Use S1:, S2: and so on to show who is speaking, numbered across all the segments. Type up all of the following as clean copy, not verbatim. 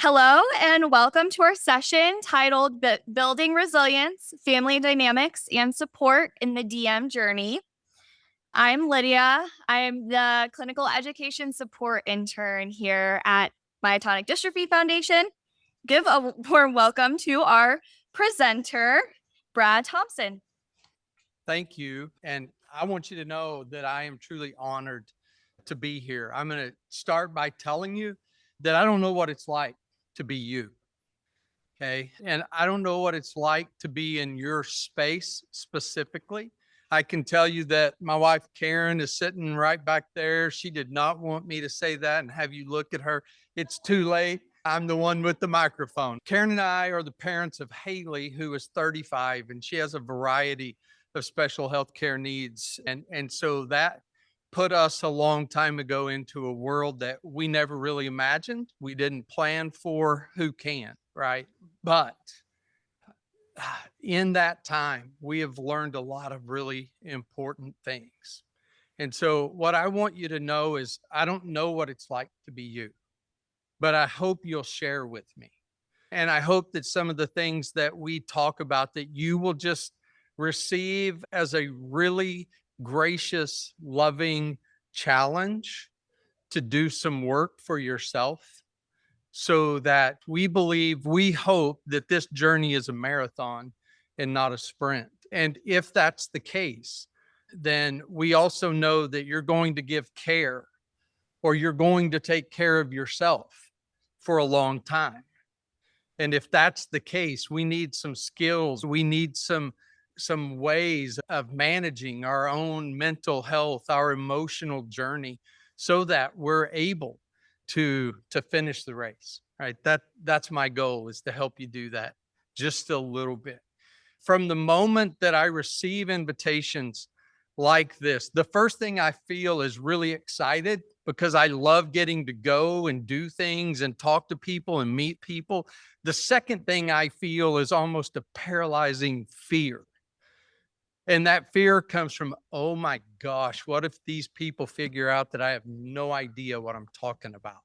S1: Hello, and welcome to our session titled Building Resilience, Family Dynamics, and Support in the DM Journey. I'm Lydia. I'm the Clinical Education Support Intern here at Myotonic Dystrophy Foundation. Give a warm welcome to our presenter, Brad Thompson.
S2: Thank you. And I want you to know that I am truly honored to be here. I'm going to start by telling you that I don't know what it's like to be you. Okay. And I don't know what it's like to be in your space specifically. I can tell you that my wife, Karen, is sitting right back there. She did not want me to say that and have you look at her. It's too late. I'm the one with the microphone. Karen and I are the parents of HALI, who is 35, and she has a variety of special health care needs. And so that put us a long time ago into a world that we never really imagined. We didn't plan for. Who can, right? But in that time, we have learned a lot of really important things. And so, what I want you to know is I don't know what it's like to be you, but I hope you'll share with me. And I hope that some of the things that we talk about that you will just receive as a really gracious, loving challenge to do some work for yourself, so that we hope that this journey is a marathon and not a sprint. And if that's the case, then we also know that you're going to give care, or you're going to take care of yourself for a long time. And if that's the case, we need some skills. We need some ways of managing our own mental health, our emotional journey, so that we're able to finish the race. Right? That's my goal, is to help you do that just a little bit. From the moment that I receive invitations like this, the first thing I feel is really excited, because I love getting to go and do things and talk to people and meet people. The second thing I feel is almost a paralyzing fear. And that fear comes from, oh my gosh, what if these people figure out that I have no idea what I'm talking about?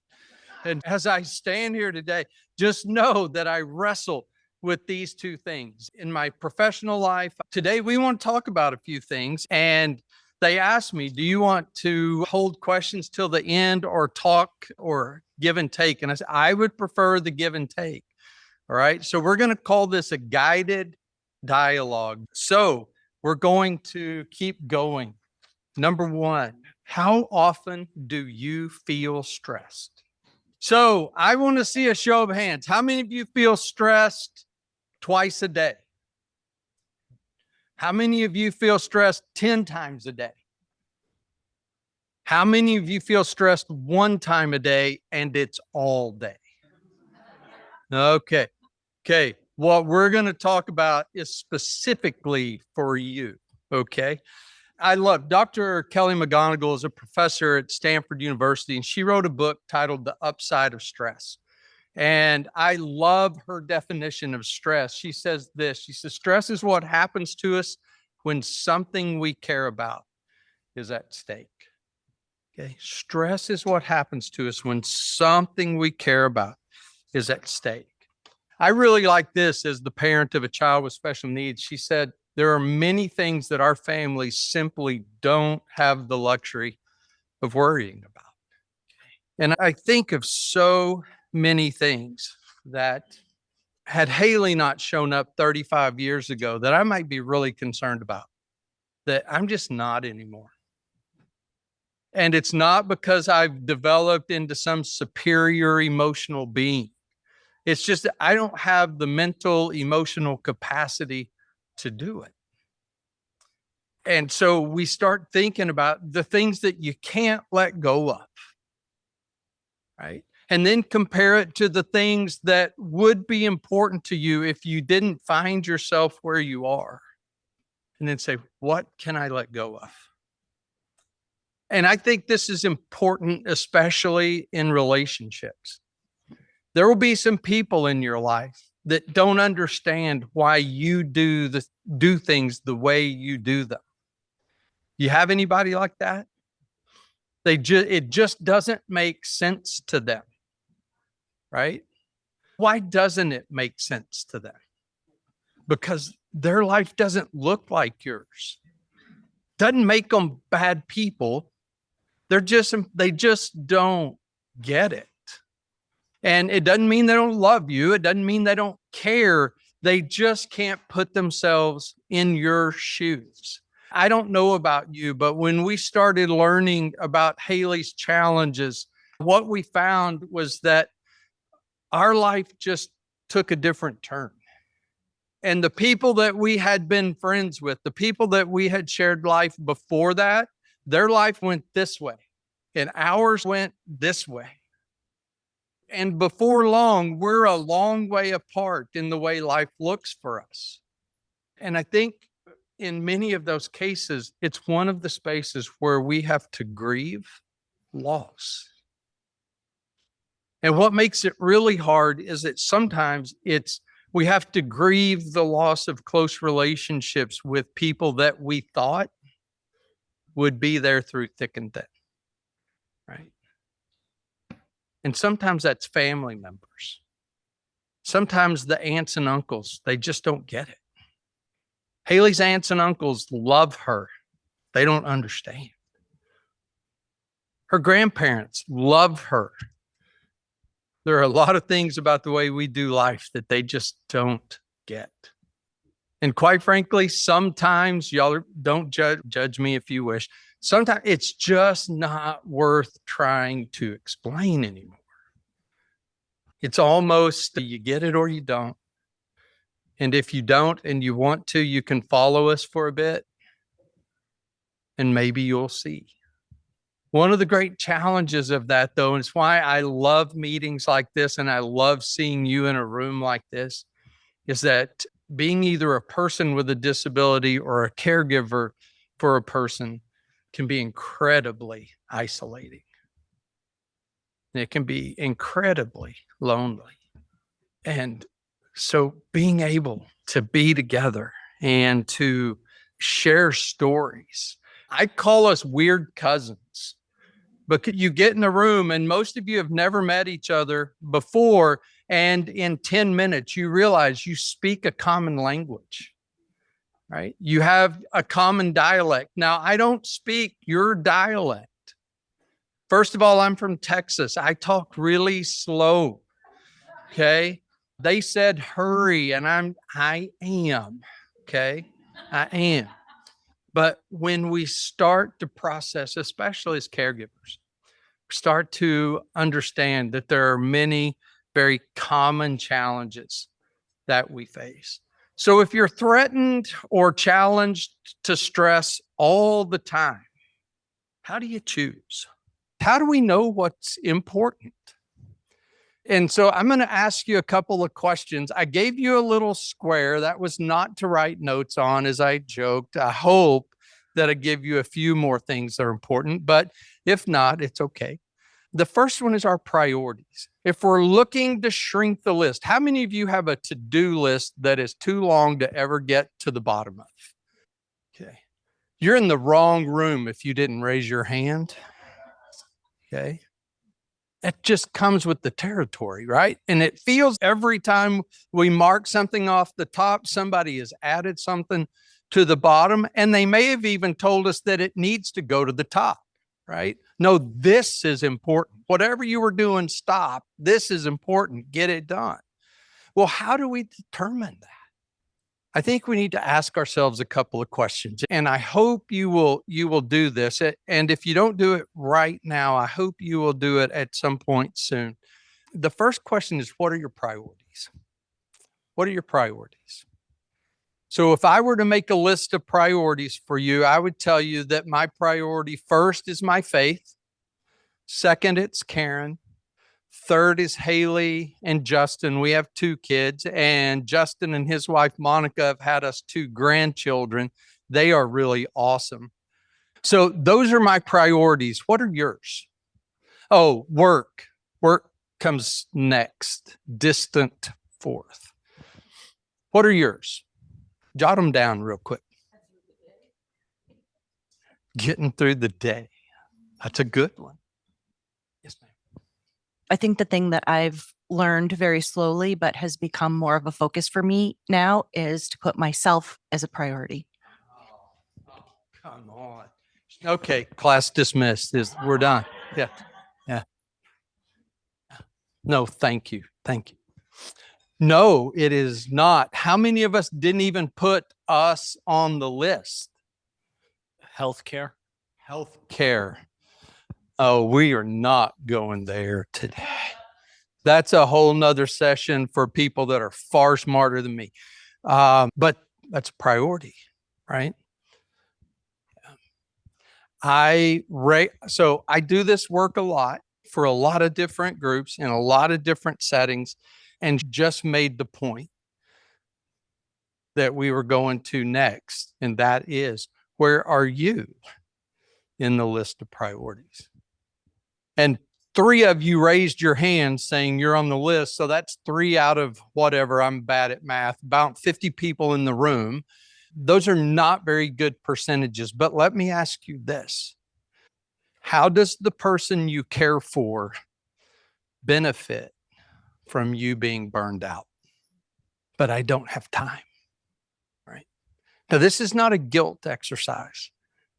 S2: And as I stand here today, just know that I wrestle with these two things in my professional life. Today, we want to talk about a few things. And they asked me, do you want to hold questions till the end, or talk, or give and take? And I said, I would prefer the give and take. All right. So we're going to call this a guided dialogue. So we're going to keep going. Number one, how often do you feel stressed? So I want to see a show of hands. How many of you feel stressed twice a day? How many of you feel stressed 10 times a day? How many of you feel stressed one time a day and it's all day? Okay. Okay. What we're going to talk about is specifically for you. Okay. I love Dr. Kelly McGonigal is a professor at Stanford University, and she wrote a book titled The Upside of Stress. And I love her definition of stress. She says this, she says, stress is what happens to us when something we care about is at stake. Okay. Stress is what happens to us when something we care about is at stake. I really like this as the parent of a child with special needs. She said, there are many things that our families simply don't have the luxury of worrying about. And I think of so many things that, had HALI not shown up 35 years ago, that I might be really concerned about, that I'm just not anymore. And it's not because I've developed into some superior emotional being. It's just that I don't have the mental, emotional capacity to do it. And so we start thinking about the things that you can't let go of, right? And then compare it to the things that would be important to you if you didn't find yourself where you are. And then say, what can I let go of? And I think this is important, especially in relationships. There will be some people in your life that don't understand why you do things the way you do them. You have anybody like that? It just doesn't make sense to them, right? Why doesn't it make sense to them? Because their life doesn't look like yours. Doesn't make them bad people. They just don't get it. And it doesn't mean they don't love you. It doesn't mean they don't care. They just can't put themselves in your shoes. I don't know about you, but when we started learning about HALI's challenges, what we found was that our life just took a different turn. And the people that we had been friends with, the people that we had shared life before that, their life went this way and ours went this way. And before long, we're a long way apart in the way life looks for us. And I think in many of those cases, it's one of the spaces where we have to grieve loss. And what makes it really hard is that sometimes we have to grieve the loss of close relationships with people that we thought would be there through thick and thin, right? And sometimes that's family members. Sometimes the aunts and uncles, they just don't get it. HALI's aunts and uncles love her. They don't understand. Her grandparents love her. There are a lot of things about the way we do life that they just don't get. And quite frankly, sometimes y'all don't judge me if you wish. Sometimes it's just not worth trying to explain anymore. It's almost you get it or you don't. And if you don't and you want to, you can follow us for a bit and maybe you'll see. One of the great challenges of that, though, and it's why I love meetings like this and I love seeing you in a room like this, is that being either a person with a disability or a caregiver for a person can be incredibly isolating. It can be incredibly lonely. And so being able to be together and to share stories, I call us weird cousins. But you get in the room and most of you have never met each other before. And in 10 minutes, you realize you speak a common language, right? You have a common dialect. Now, I don't speak your dialect. First of all, I'm from Texas. I talk really slow. Okay. They said hurry, and I am. Okay. I am. But when we start to process, especially as caregivers, start to understand that there are many very common challenges that we face. So if you're threatened or challenged to stress all the time, how do you choose? How do we know what's important? And so I'm going to ask you a couple of questions. I gave you a little square that was not to write notes on, as I joked. I hope that I give you a few more things that are important, but if not, it's okay. The first one is our priorities. If we're looking to shrink the list, how many of you have a to-do list that is too long to ever get to the bottom of? Okay. You're in the wrong room if you didn't raise your hand. Okay. It just comes with the territory, right? And it feels every time we mark something off the top, somebody has added something to the bottom, and they may have even told us that it needs to go to the top, right? No, this is important. Whatever you were doing, stop. This is important. Get it done. Well, how do we determine that? I think we need to ask ourselves a couple of questions, and I hope you will do this. And if you don't do it right now, I hope you will do it at some point soon. The first question is, what are your priorities? What are your priorities? So if I were to make a list of priorities for you, I would tell you that my priority first is my faith. Second, it's Karen. Third is HALI and Justin. We have 2 kids, and Justin and his wife, Monica, have had us 2 grandchildren. They are really awesome. So those are my priorities. What are yours? Oh, work. Work comes next, distant fourth. What are yours? Jot them down real quick. Getting through the day. That's a good one. Yes, ma'am.
S3: I think the thing that I've learned very slowly, but has become more of a focus for me now is to put myself as a priority.
S2: Come on. Okay, class dismissed. We're done. Yeah. Yeah. No, thank you. Thank you. No, it is not. How many of us didn't even put us on the list?
S4: Healthcare.
S2: Healthcare. Oh, we are not going there today. That's a whole nother session for people that are far smarter than me. But that's a priority, right? So I do this work a lot for a lot of different groups in a lot of different settings, and just made the point that we were going to next, and that is, where are you in the list of priorities? And 3 of you raised your hand saying you're on the list. So that's 3 out of whatever. I'm bad at math, about 50 people in the room. Those are not very good percentages. But let me ask you this. How does the person you care for benefit from you being burned out? But I don't have time, right? Now, this is not a guilt exercise.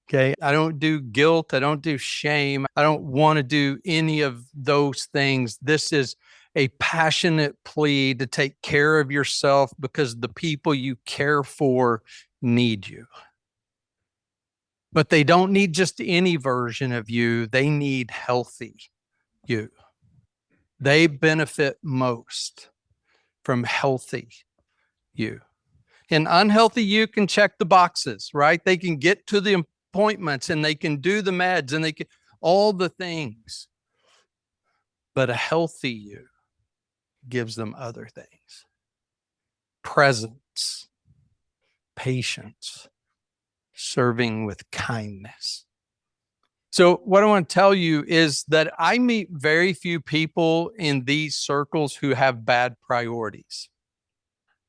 S2: Okay. I don't do guilt. I don't do shame. I don't want to do any of those things. This is a passionate plea to take care of yourself because the people you care for need you. But they don't need just any version of you. They need healthy you. They benefit most from healthy you. And unhealthy you can check the boxes, right? They can get to the appointments and they can do the meds and they can all the things. But a healthy you gives them other things. Presence, patience, serving with kindness. So what I want to tell you is that I meet very few people in these circles who have bad priorities.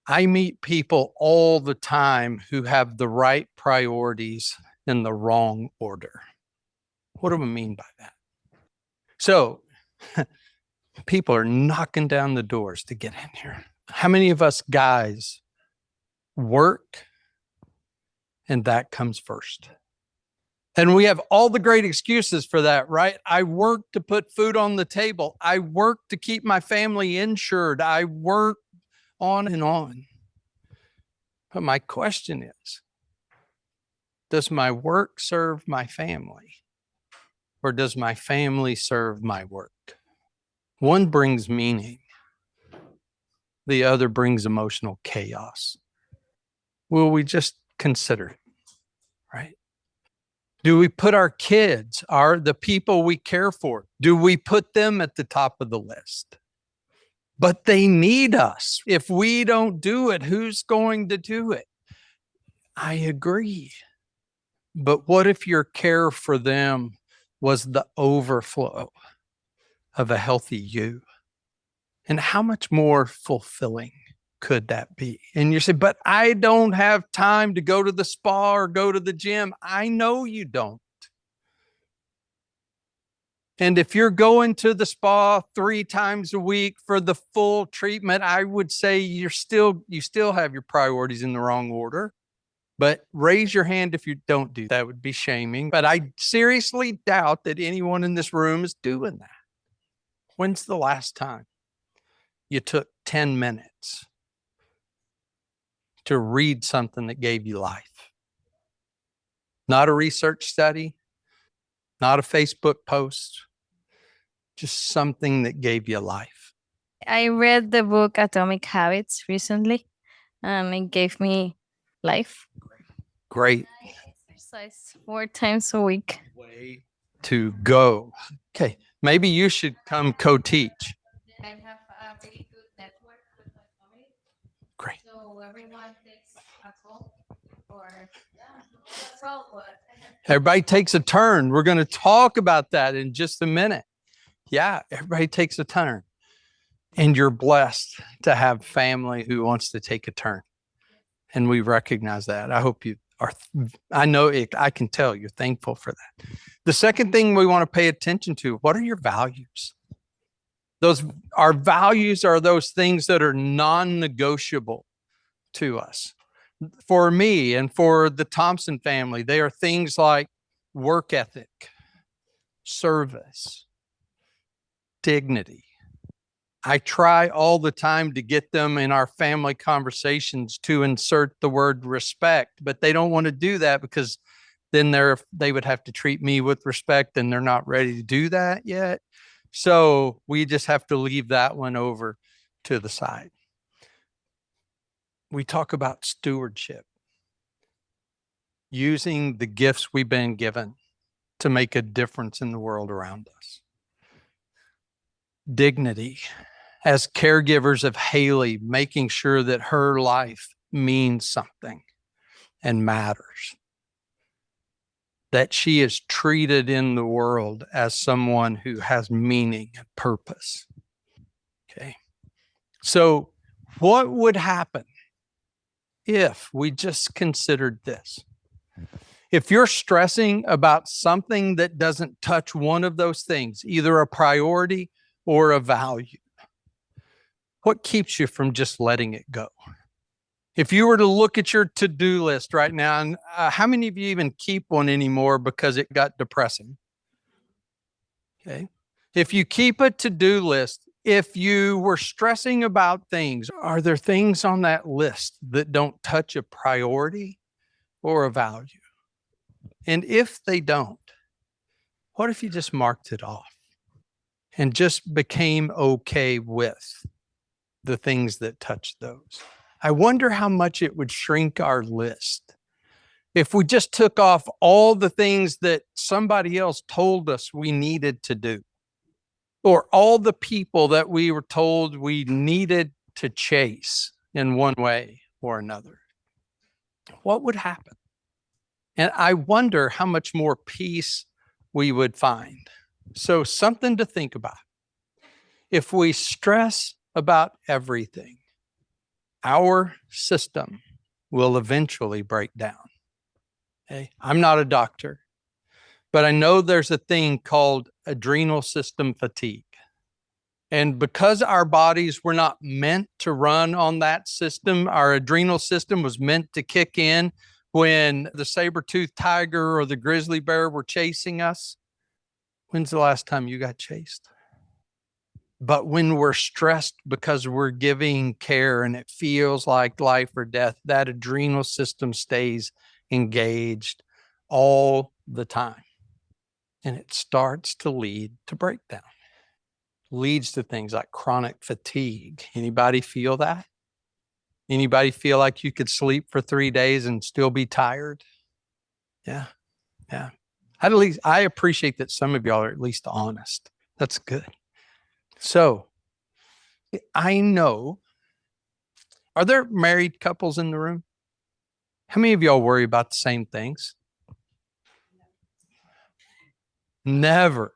S2: I meet people all the time who have the right priorities in the wrong order. What do I mean by that? So people are knocking down the doors to get in here. How many of us guys work and that comes first? And we have all the great excuses for that, right? I work to put food on the table. I work to keep my family insured. I work on and on. But my question is, does my work serve my family? Or does my family serve my work? One brings meaning. The other brings emotional chaos. Will we just consider it, right? Do we put our kids, the people we care for, do we put them at the top of the list? But they need us. If we don't do it, who's going to do it? I agree. But what if your care for them was the overflow of a healthy you? And how much more fulfilling could that be? And you say, but I don't have time to go to the spa or go to the gym. I know you don't. And if you're going to the spa 3 times a week for the full treatment, I would say you still have your priorities in the wrong order. But raise your hand if you don't do that. That would be shaming. But I seriously doubt that anyone in this room is doing that. When's the last time you took 10 minutes to read something that gave you life? Not a research study, not a Facebook post, just something that gave you life.
S5: I read the book Atomic Habits recently, and it gave me life.
S2: Great
S5: I exercise 4 times a week.
S2: way to go. Okay, maybe you should come co-teach.
S5: I have a really good network with my family.
S2: Great.
S5: So everyone takes a call or that's all.
S2: Everybody takes a turn. We're going to talk about that in just a minute. Yeah, everybody takes a turn. And you're blessed to have family who wants to take a turn. And we recognize that. I hope you are. I know it, I can tell you're thankful for that. The second thing we want to pay attention to, what are your values? Our values are those things that are non-negotiable to us. For me and for the Thompson family, they are things like work ethic, service, dignity. I try all the time to get them in our family conversations to insert the word respect, but they don't want to do that because then they would have to treat me with respect, and they're not ready to do that yet. So we just have to leave that one over to the side. We talk about stewardship, using the gifts we've been given to make a difference in the world around us. Dignity, as caregivers of HALI, making sure that her life means something and matters, that she is treated in the world as someone who has meaning and purpose. Okay. So what would happen if we just considered this? If you're stressing about something that doesn't touch one of those things, either a priority or a value, what keeps you from just letting it go? If you were to look at your to-do list right now, and how many of you even keep one anymore because it got depressing? Okay. If you keep a to-do list, if you were stressing about things, are there things on that list that don't touch a priority or a value? And if they don't, what if you just marked it off and just became okay with the things that touch those? I wonder how much it would shrink our list if we just took off all the things that somebody else told us we needed to do, or all the people that we were told we needed to chase in one way or another. What would happen? And I wonder how much more peace we would find. So something to think about. If we stress about everything, our system will eventually break down. Okay? I'm not a doctor, but I know there's a thing called adrenal system fatigue. And because our bodies were not meant to run on that system, our adrenal system was meant to kick in when the saber-toothed tiger or the grizzly bear were chasing us. When's the last time you got chased? But when we're stressed because we're giving care and it feels like life or death, that adrenal system stays engaged all the time. And it starts to lead to breakdown. Leads to things like chronic fatigue. Anybody feel that? Anybody feel like you could sleep for 3 days and still be tired? Yeah. At least I appreciate that some of y'all are at least honest. That's good. So I know, are there married couples in the room? How many of y'all worry about the same things? Never.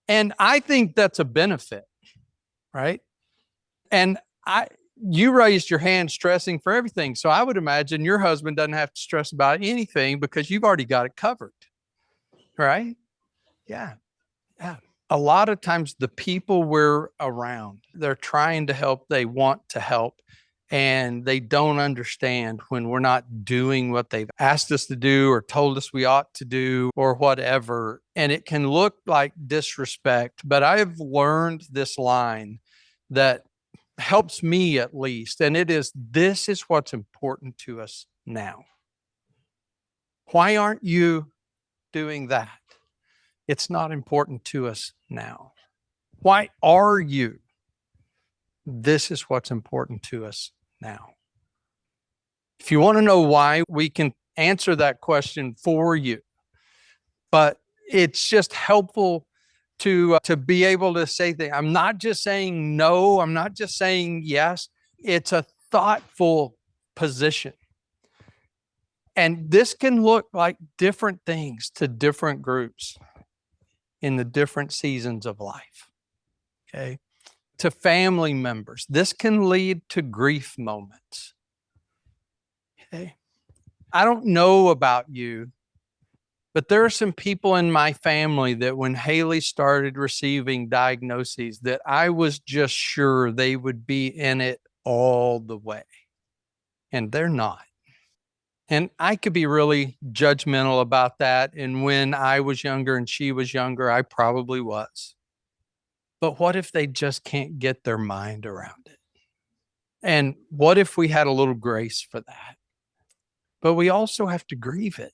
S2: And I think that's a benefit, right? And you raised your hand stressing for everything. So I would imagine your husband doesn't have to stress about anything because you've already got it covered, right? Yeah. A lot of times the people we're around, they're trying to help, they want to help, and they don't understand when we're not doing what they've asked us to do or told us we ought to do or whatever. And it can look like disrespect, but I've learned this line that helps me at least, and it is, this is what's important to us now. Why aren't you doing that? It's not important to us now. Why are you? This is what's important to us now. If you want to know why, we can answer that question for you. But it's just helpful to be able to say that I'm not just saying no, I'm not just saying yes. It's a thoughtful position. And this can look like different things to different groups in the different seasons of life. Okay. To family members, this can lead to grief moments. Okay. I don't know about you, But there are some people in my family that when HALI started receiving diagnoses, that I was just sure they would be in it all the way. And they're not. And I could be really judgmental about that. And when I was younger and she was younger, I probably was. But what if they just can't get their mind around it? And what if we had a little grace for that? But we also have to grieve it.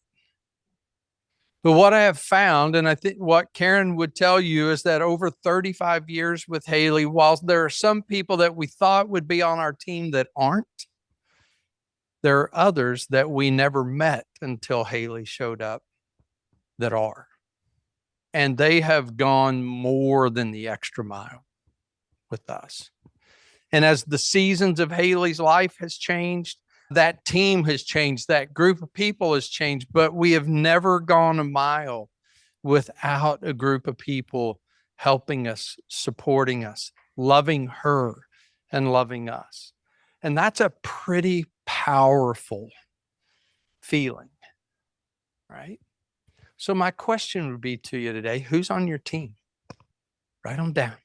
S2: But what I have found, and I think what Karen would tell you, is that over 35 years with HALI, while there are some people that we thought would be on our team that aren't, there are others that we never met until HALI showed up that are. And they have gone more than the extra mile with us. And as the seasons of HALI's life has changed, that team has changed, that group of people has changed, but we have never gone a mile without a group of people helping us, supporting us, loving her and loving us. And that's a pretty powerful feeling, right? So my question would be to you today, who's on your team? Write them down.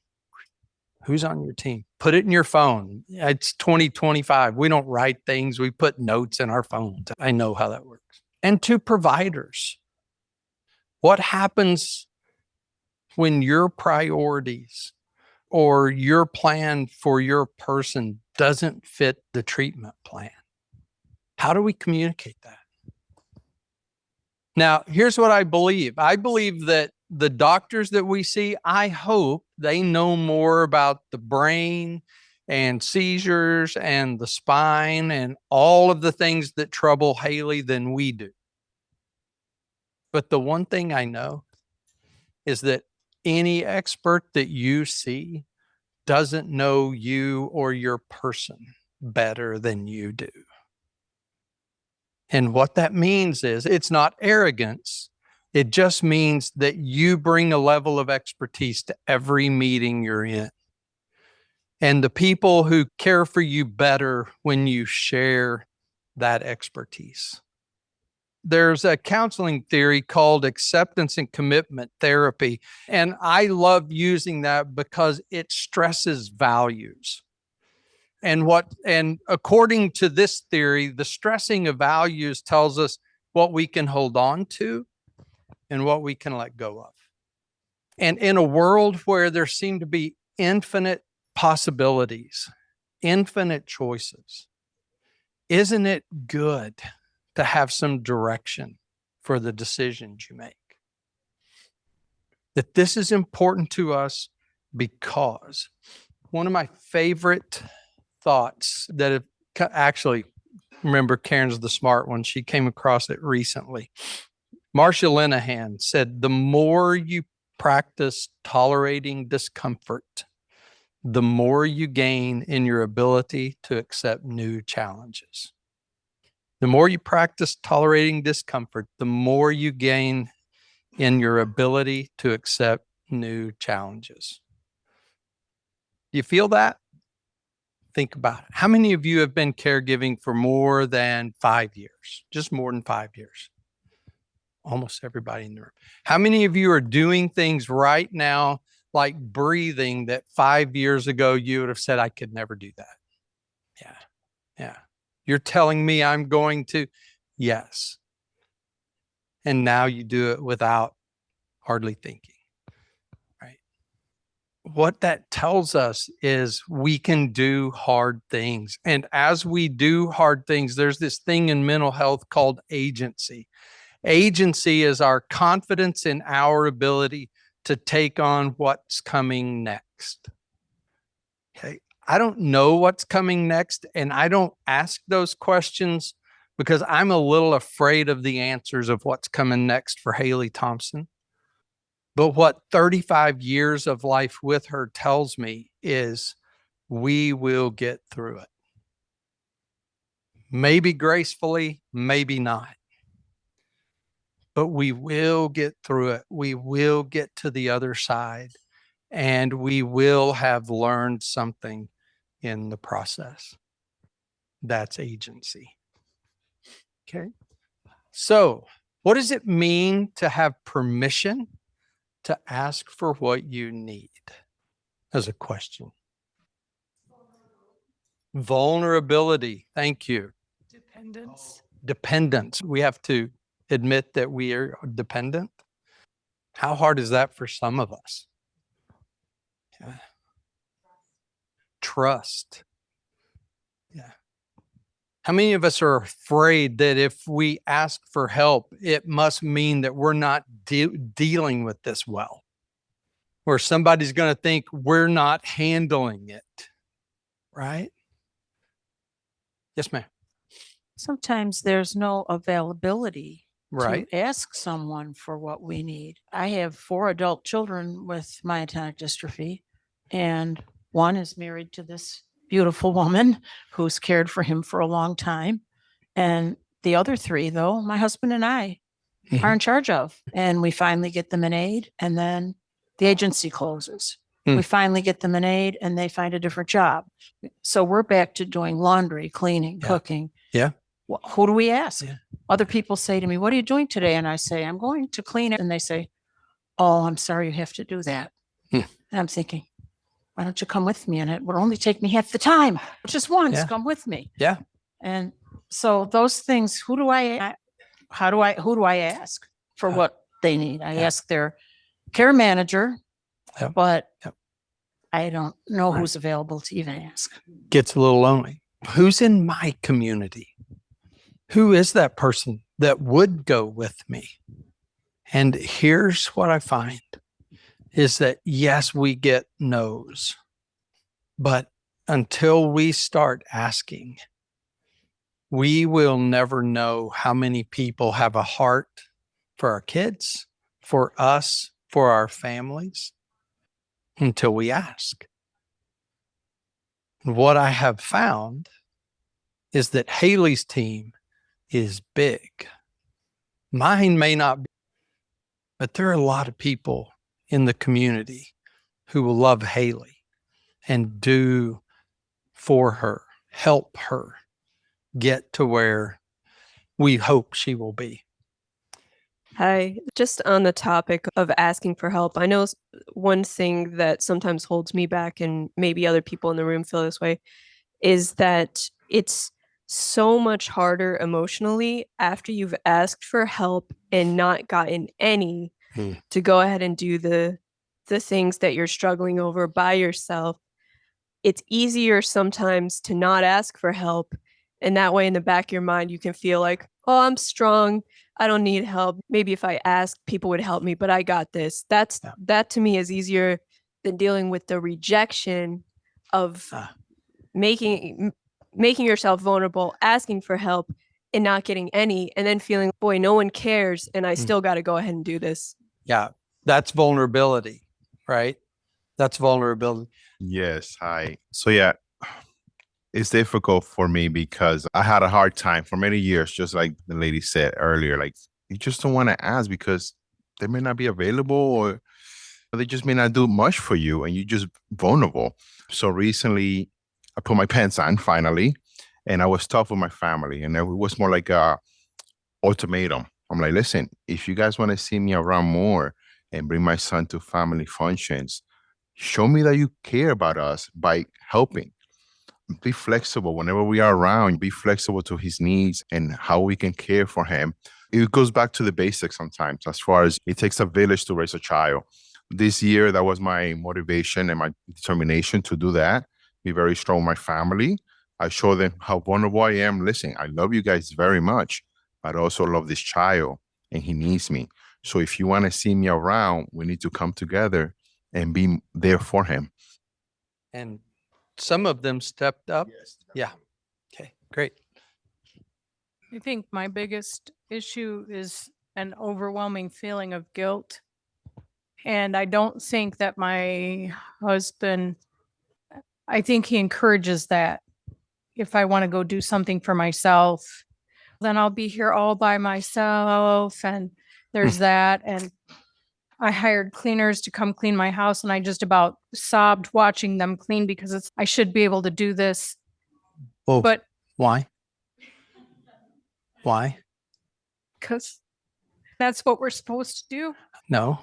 S2: Who's on your team? Put it in your phone. It's 2025. We don't write things. We put notes in our phones. I know how that works. And to providers, what happens when your priorities or your plan for your person doesn't fit the treatment plan? How do we communicate that? Now, here's what I believe. I believe that the doctors that we see, I hope they know more about the brain and seizures and the spine and all of the things that trouble HALI than we do. But the one thing I know is that any expert that you see doesn't know you or your person better than you do. And what that means is it's not arrogance. It just means that you bring a level of expertise to every meeting you're in. And the people who care for you better when you share that expertise. There's a counseling theory called acceptance and commitment therapy. And I love using that because it stresses values. And according to this theory, the stressing of values tells us what we can hold on to and what we can let go of. And in a world where there seem to be infinite possibilities, infinite choices, isn't it good to have some direction for the decisions you make? That this is important to us because one of my favorite thoughts that have actually, remember Karen's the smart one, she came across it recently. Marcia Linehan said, the more you practice tolerating discomfort, the more you gain in your ability to accept new challenges. The more you practice tolerating discomfort, the more you gain in your ability to accept new challenges. Do you feel that? Think about it. How many of you have been caregiving for more than 5 years? Just more than 5 years. Almost everybody in the room. How many of you are doing things right now, like breathing, that 5 years ago you would have said, I could never do that? Yeah. You're telling me I'm going to? Yes. And now you do it without hardly thinking, right? What that tells us is we can do hard things. And as we do hard things, there's this thing in mental health called agency. Agency is our confidence in our ability to take on what's coming next. Okay. I don't know what's coming next, and I don't ask those questions because I'm a little afraid of the answers of what's coming next for HALI Thompson. But what 35 years of life with her tells me is we will get through it. Maybe gracefully, maybe not. But we will get through it. We will get to the other side, and we will have learned something in the process. That's agency. Okay. So What does it mean to have permission to ask for what you need? As a question. Vulnerability. Thank you.
S6: Dependence.
S2: Dependence. We have to admit that we are dependent. How hard is that for some of us? Yeah. Trust. Yeah. How many of us are afraid that if we ask for help, it must mean that we're not dealing with this well? Where somebody's going to think we're not handling it, right? Yes, ma'am.
S6: Sometimes there's no availability
S2: Right.
S6: to ask someone for what we need. I have 4 adult children with myotonic dystrophy, and one is married to this beautiful woman who's cared for him for a long time. And the other 3, though, my husband and I are in charge of. And we finally get them an aid, and then the agency closes. We finally get them an aid, and they find a different job. So we're back to doing laundry, cleaning,
S2: Yeah.
S6: cooking.
S2: Yeah.
S6: Who do we ask?
S2: Yeah.
S6: Other people say to me, "What are you doing today?" And I say, "I'm going to clean it." And they say, "Oh, I'm sorry you have to do that."
S2: Hmm.
S6: And I'm thinking, why don't you come with me? And it would only take me half the time. Just once,
S2: Yeah.
S6: come with me.
S2: Yeah.
S6: And so those things, who do I ask for what they need? I
S2: Yeah.
S6: ask their care manager,
S2: Yep.
S6: but
S2: Yep.
S6: I don't know
S2: Right.
S6: who's available to even ask.
S2: Gets a little lonely. Who's in my community? Who is that person that would go with me? And here's what I find is that, yes, we get no's, but until we start asking, we will never know how many people have a heart for our kids, for us, for our families, until we ask. What I have found is that HALI's team is big. Mine may not be, but there are a lot of people in the community who will love HALI and do for her, help her get to where we hope she will be.
S7: Hi, just on the topic of asking for help. I know one thing that sometimes holds me back, and maybe other people in the room feel this way, is that it's so much harder emotionally after you've asked for help and not gotten any to go ahead and do the things that you're struggling over by yourself. It's easier sometimes to not ask for help, and that way in the back of your mind you can feel like, oh, I'm strong, I don't need help. Maybe if I asked, people would help me, but I got this. That to me is easier than dealing with the rejection of making yourself vulnerable, asking for help and not getting any, and then feeling, boy, no one cares, and I still got to go ahead and do this.
S2: Yeah, that's vulnerability, right? That's vulnerability.
S8: Yes. Hi. So yeah, it's difficult for me because I had a hard time for many years, just like the lady said earlier. Like, you just don't want to ask because they may not be available, or they just may not do much for you, and you're just vulnerable. So recently I put my pants on finally, and I was tough with my family, and it was more like a ultimatum. I'm like, listen, if you guys want to see me around more and bring my son to family functions, show me that you care about us by helping. Be flexible whenever we are around. Be flexible to his needs and how we can care for him. It goes back to the basics sometimes, as far as it takes a village to raise a child. This year, that was my motivation and my determination to do that. Be very strong with my family. I show them how vulnerable I am. Listen, I love you guys very much, but I also love this child and he needs me. So if you want to see me around, we need to come together and be there for him.
S2: And some of them stepped up.
S8: Yes.
S2: Yeah. Okay, great.
S9: I think my biggest issue is an overwhelming feeling of guilt. And I don't think that my husband, I think he encourages that. If I want to go do something for myself, then I'll be here all by myself. And there's that. And I hired cleaners to come clean my house, and I just about sobbed watching them clean because I should be able to do this.
S2: Well,
S9: But
S2: why? Why?
S9: because That's what we're supposed to do.
S2: No,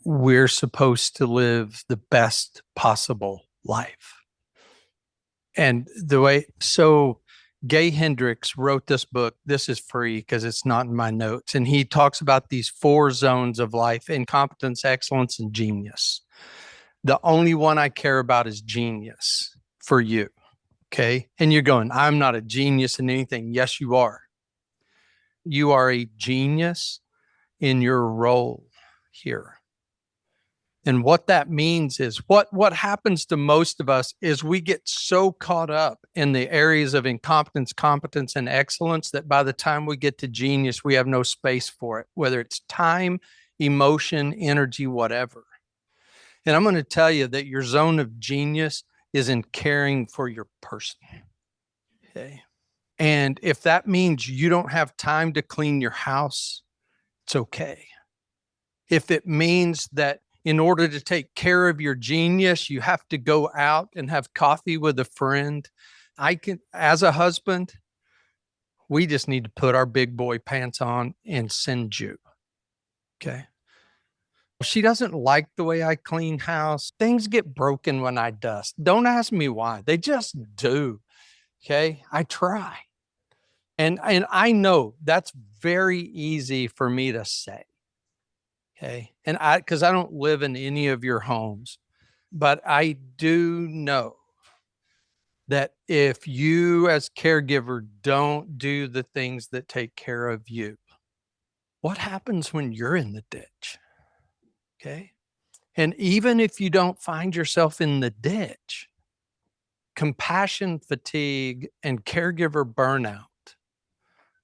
S2: we're supposed to live the best possible life. And so Gay Hendricks wrote this book. This is free because it's not in my notes. And he talks about these 4 zones of life: incompetence, excellence, and genius. The only one I care about is genius for you. Okay. And you're going, I'm not a genius in anything. Yes, you are. You are a genius in your role here. And what that means is what happens to most of us is we get so caught up in the areas of incompetence, competence, and excellence that by the time we get to genius, we have no space for it, whether it's time, emotion, energy, whatever. And I'm going to tell you that your zone of genius is in caring for your person. Okay. And if that means you don't have time to clean your house, it's okay. If it means that in order to take care of your genius, you have to go out and have coffee with a friend, as a husband, we just need to put our big boy pants on and send you. Okay. She doesn't like the way I clean house. Things get broken when I dust. Don't ask me why. They just do. Okay. I try. And I know that's very easy for me to say. Okay. And because I don't live in any of your homes, but I do know that if you as caregiver don't do the things that take care of you, what happens when you're in the ditch? Okay. And even if you don't find yourself in the ditch, compassion fatigue and caregiver burnout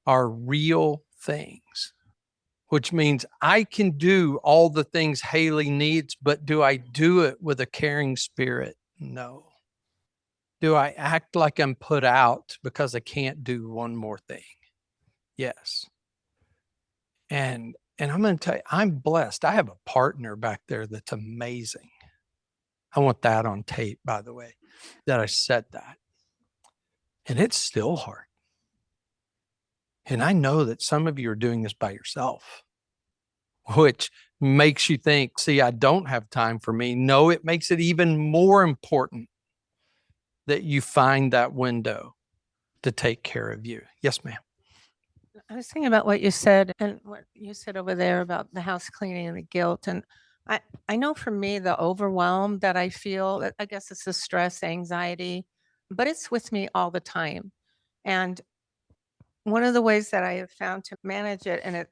S2: are real things, which means I can do all the things HALI needs, but do I do it with a caring spirit? No. Do I act like I'm put out because I can't do one more thing? Yes. And I'm going to tell you, I'm blessed. I have a partner back there that's amazing. I want that on tape, by the way, that I said that. And it's still hard. And I know that some of you are doing this by yourself, which makes you think, see, I don't have time for me. No, it makes it even more important that you find that window to take care of you. Yes, ma'am.
S6: I was thinking about what you said and what you said over there about the house cleaning and the guilt. And I know for me, the overwhelm that I feel, I guess it's the stress, anxiety, but it's with me all the time. And one of the ways that I have found to manage it, and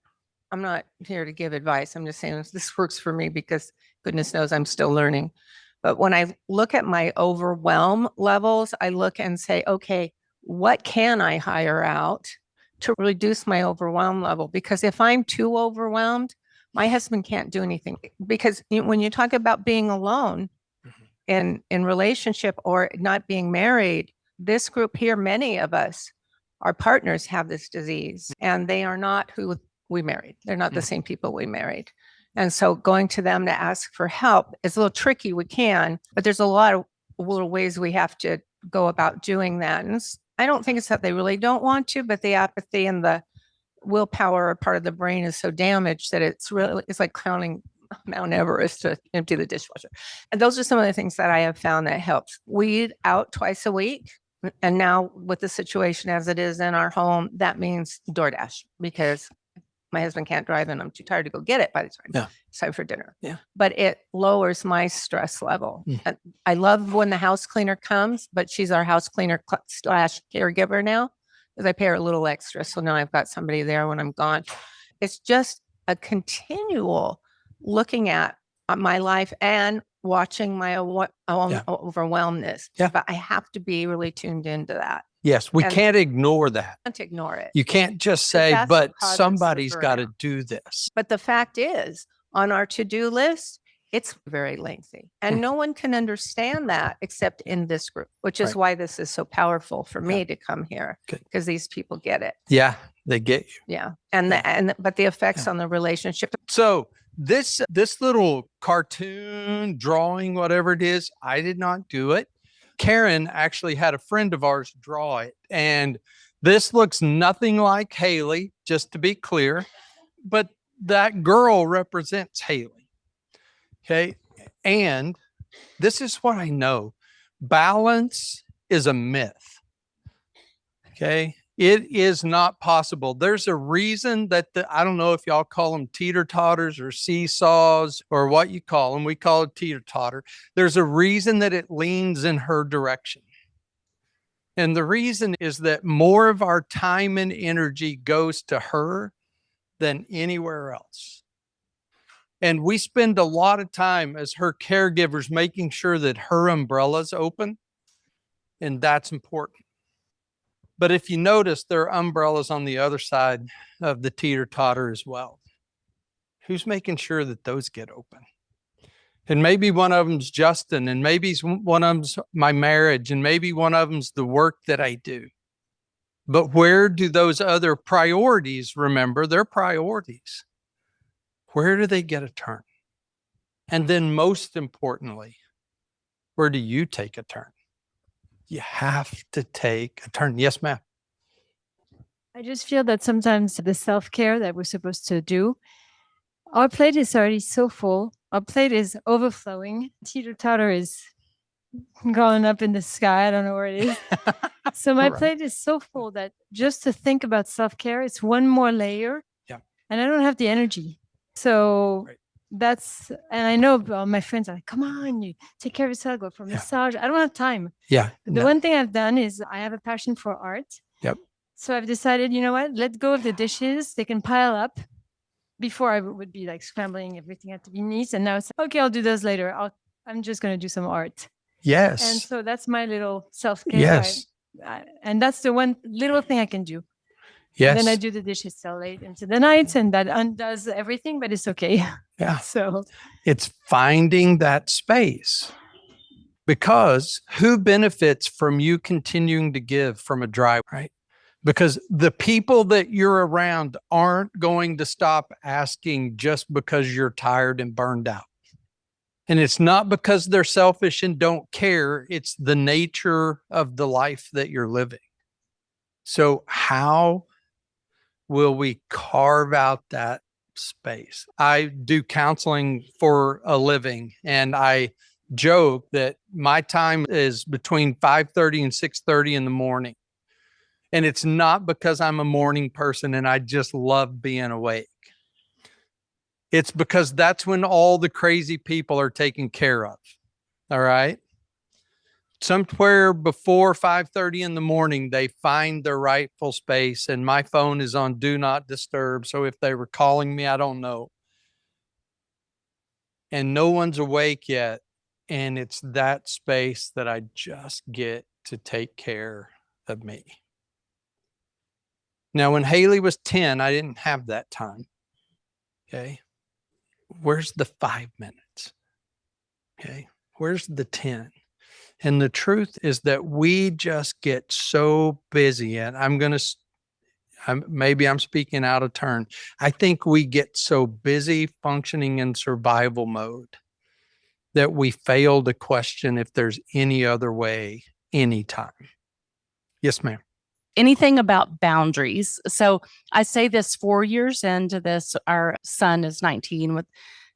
S6: I'm not here to give advice. I'm just saying this works for me because goodness knows I'm still learning. But when I look at my overwhelm levels, I look and say, okay, what can I hire out to reduce my overwhelm level? Because if I'm too overwhelmed, my husband can't do anything. Because when you talk about being alone in relationship or not being married, this group here, many of us, our partners have this disease and they are not who we married. They're not the same people we married. And so going to them to ask for help is a little tricky. We can, but there's a lot of little ways we have to go about doing that. And I don't think it's that they really don't want to, but the apathy and the willpower part of the brain is so damaged that it's like counting Mount Everest to empty the dishwasher. And those are some of the things that I have found that helps. We eat out twice a week. And now with the situation as it is in our home, that means DoorDash because my husband can't drive and I'm too tired to go get it by the time it's time for dinner.
S2: Yeah.
S6: But it lowers my stress level. And I love when the house cleaner comes, but she's our house cleaner / caregiver now because I pay her a little extra. So now I've got somebody there when I'm gone. It's just a continual looking at my life and watching my overwhelmness.
S2: Yeah.
S6: But I have to be really tuned into that.
S2: Yes, we can't ignore that.
S6: Can't ignore it.
S2: You can't just say,
S6: that's
S2: but
S6: what causes the
S2: somebody's got to
S6: burnout.
S2: do this.
S6: But the fact is, on our to-do list, it's very lengthy. And no one can understand that except in this group, which is
S2: Right.
S6: why this is so powerful for me to come here
S2: Good.
S6: because these people get it.
S2: Yeah, they get you.
S6: Yeah. And but the effects on the relationship.
S2: So this little cartoon drawing, whatever it is, I did not do it. Karen actually had a friend of ours draw it. And this looks nothing like HALI, just to be clear. but that girl represents Haley. Okay. And this is what I know. Balance is a myth. Okay. It is not possible. There's a reason that I don't know if y'all call them teeter-totters or seesaws or what you call them. We call it teeter-totter. There's a reason that it leans in her direction. And the reason is that more of our time and energy goes to her than anywhere else. And we spend a lot of time as her caregivers making sure that her umbrella's open. And that's important. But if you notice, there are umbrellas on the other side of the teeter-totter as well. Who's making sure that those get open? And maybe one of them's Justin, and maybe one of them's my marriage, and maybe one of them's the work that I do. But where do those other priorities, remember, they're priorities. Where do they get a turn? And then most importantly, where do you take a turn? You have to take a turn. Yes, ma'am.
S5: I just feel that sometimes the self-care that we're supposed to do, our plate is already so full. Our plate is overflowing. Teeter-totter is going up in the sky. I don't know where it is. So my
S2: Right.
S5: plate is so full that just to think about self-care, it's one more layer.
S2: Yeah.
S5: And I don't have the energy. So
S2: Right.
S5: that's, and I know my friends are like, come on, you take care of yourself, go for a
S2: Yeah.
S5: massage. I don't have time.
S2: Yeah.
S5: But the one thing I've done is I have a passion for art.
S2: Yep.
S5: So I've decided, you know what, let go of the dishes. They can pile up. Before I would be like scrambling, everything had to be neat. And now it's okay, I'll do those later. I'm just going to do some art.
S2: Yes.
S5: And so that's my little self-care.
S2: Yes.
S5: And that's the one little thing I can do.
S2: Yes.
S5: Then I do the dishes till late into the night, and that undoes everything, but it's okay.
S2: Yeah.
S5: So
S2: It's finding that space, because who benefits from you continuing to give from a dry, right? Because the people that you're around aren't going to stop asking just because you're tired and burned out. And it's not because they're selfish and don't care. It's the nature of the life that you're living. So how will we carve out that space? I do counseling for a living, and I joke that my time is between 5:30 and 6:30 in the morning. And it's not because I'm a morning person and I just love being awake. It's because that's when all the crazy people are taken care of. All right. Somewhere before 5:30 in the morning, they find their rightful space, and my phone is on do not disturb. So if they were calling me, I don't know. And no one's awake yet. And it's that space that I just get to take care of me. Now, when Haley was 10, I didn't have that time. Okay. Where's the 5 minutes? Okay. Where's the 10? And the truth is that we just get so busy, and maybe I'm speaking out of turn. I think we get so busy functioning in survival mode that we fail to question if there's any other way anytime. Yes, ma'am.
S3: Anything about boundaries. So I say this 4 years into this, our son is 19 with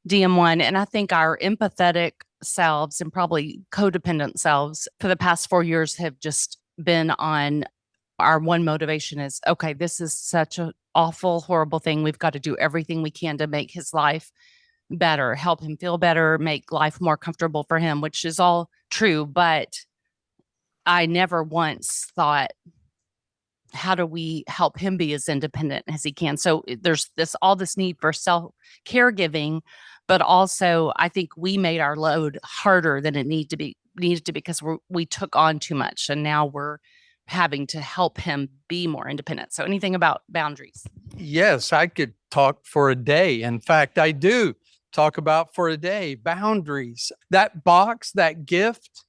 S3: DM1. And I think our empathetic selves and probably codependent selves for the past 4 years have just been on our one motivation is, okay, this is such an awful, horrible thing. We've got to do everything we can to make his life better, help him feel better, make life more comfortable for him, which is all true. But I never once thought, how do we help him be as independent as he can? So there's all this need for self caregiving, but also I think we made our load harder than it needed to be because we took on too much, and now we're having to help him be more independent. So anything about boundaries?
S2: Yes, I could talk for a day. In fact, I do talk about for a day boundaries. That box, that gift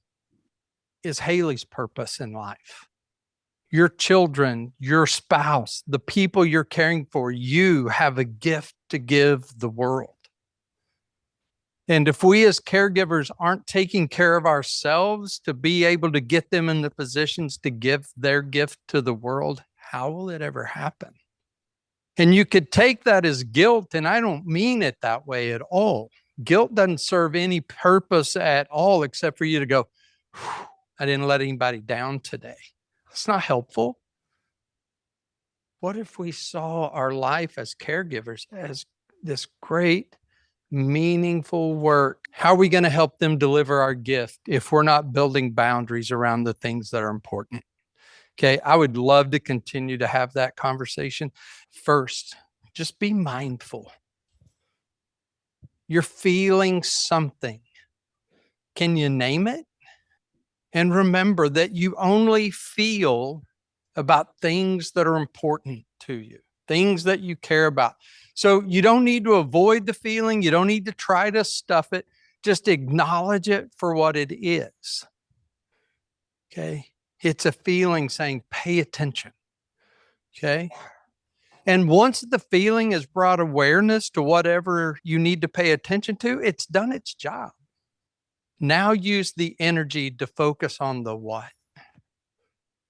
S2: is Haley's purpose in life. Your children, your spouse, the people you're caring for, you have a gift to give the world. And if we as caregivers aren't taking care of ourselves to be able to get them in the positions to give their gift to the world, how will it ever happen? And you could take that as guilt, and I don't mean it that way at all. Guilt doesn't serve any purpose at all except for you to go, I didn't let anybody down today. It's not helpful. What if we saw our life as caregivers as this great, meaningful work? How are we going to help them deliver our gift if we're not building boundaries around the things that are important? Okay, I would love to continue to have that conversation. First, just be mindful. You're feeling something. Can you name it? And remember that you only feel about things that are important to you, things that you care about. So you don't need to avoid the feeling. You don't need to try to stuff it. Just acknowledge it for what it is. Okay. It's a feeling saying, pay attention. Okay. And once the feeling has brought awareness to whatever you need to pay attention to, it's done its job. Now use the energy to focus on the what.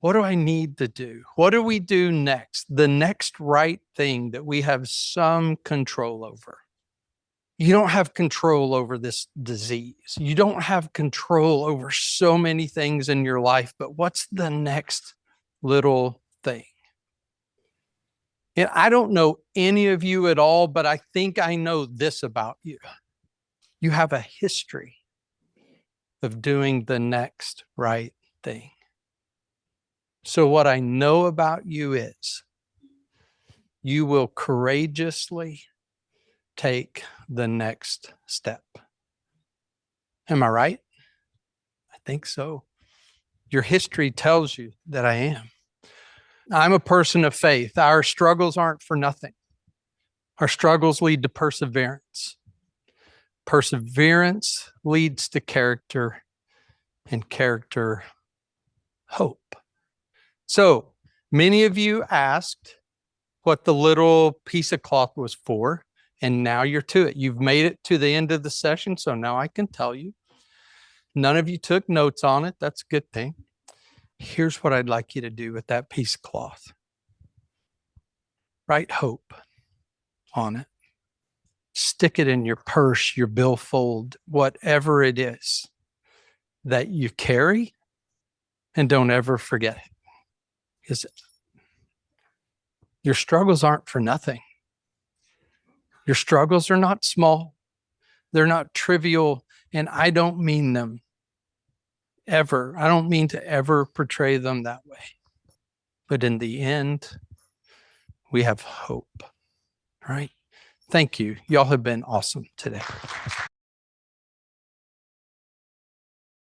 S2: What do I need to do? What do we do next? The next right thing that we have some control over. You don't have control over this disease. You don't have control over so many things in your life, but what's the next little thing? And I don't know any of you at all, but I think I know this about you. You have a history of doing the next right thing. So what I know about you is you will courageously take the next step. Am I right? I think so. Your history tells you that I am. I'm a person of faith. Our struggles aren't for nothing. Our struggles lead to perseverance. Perseverance leads to character, and character, hope. So many of you asked what the little piece of cloth was for, and now you're to it. You've made it to the end of the session, so now I can tell you. None of you took notes on it. That's a good thing. Here's what I'd like you to do with that piece of cloth. Write hope on it. Stick it in your purse, your billfold, whatever it is that you carry, and don't ever forget it. Because your struggles aren't for nothing. Your struggles are not small. They're not trivial, and I don't mean them ever. I don't mean to ever portray them that way. But in the end, we have hope. All right? Thank you. Y'all have been awesome today.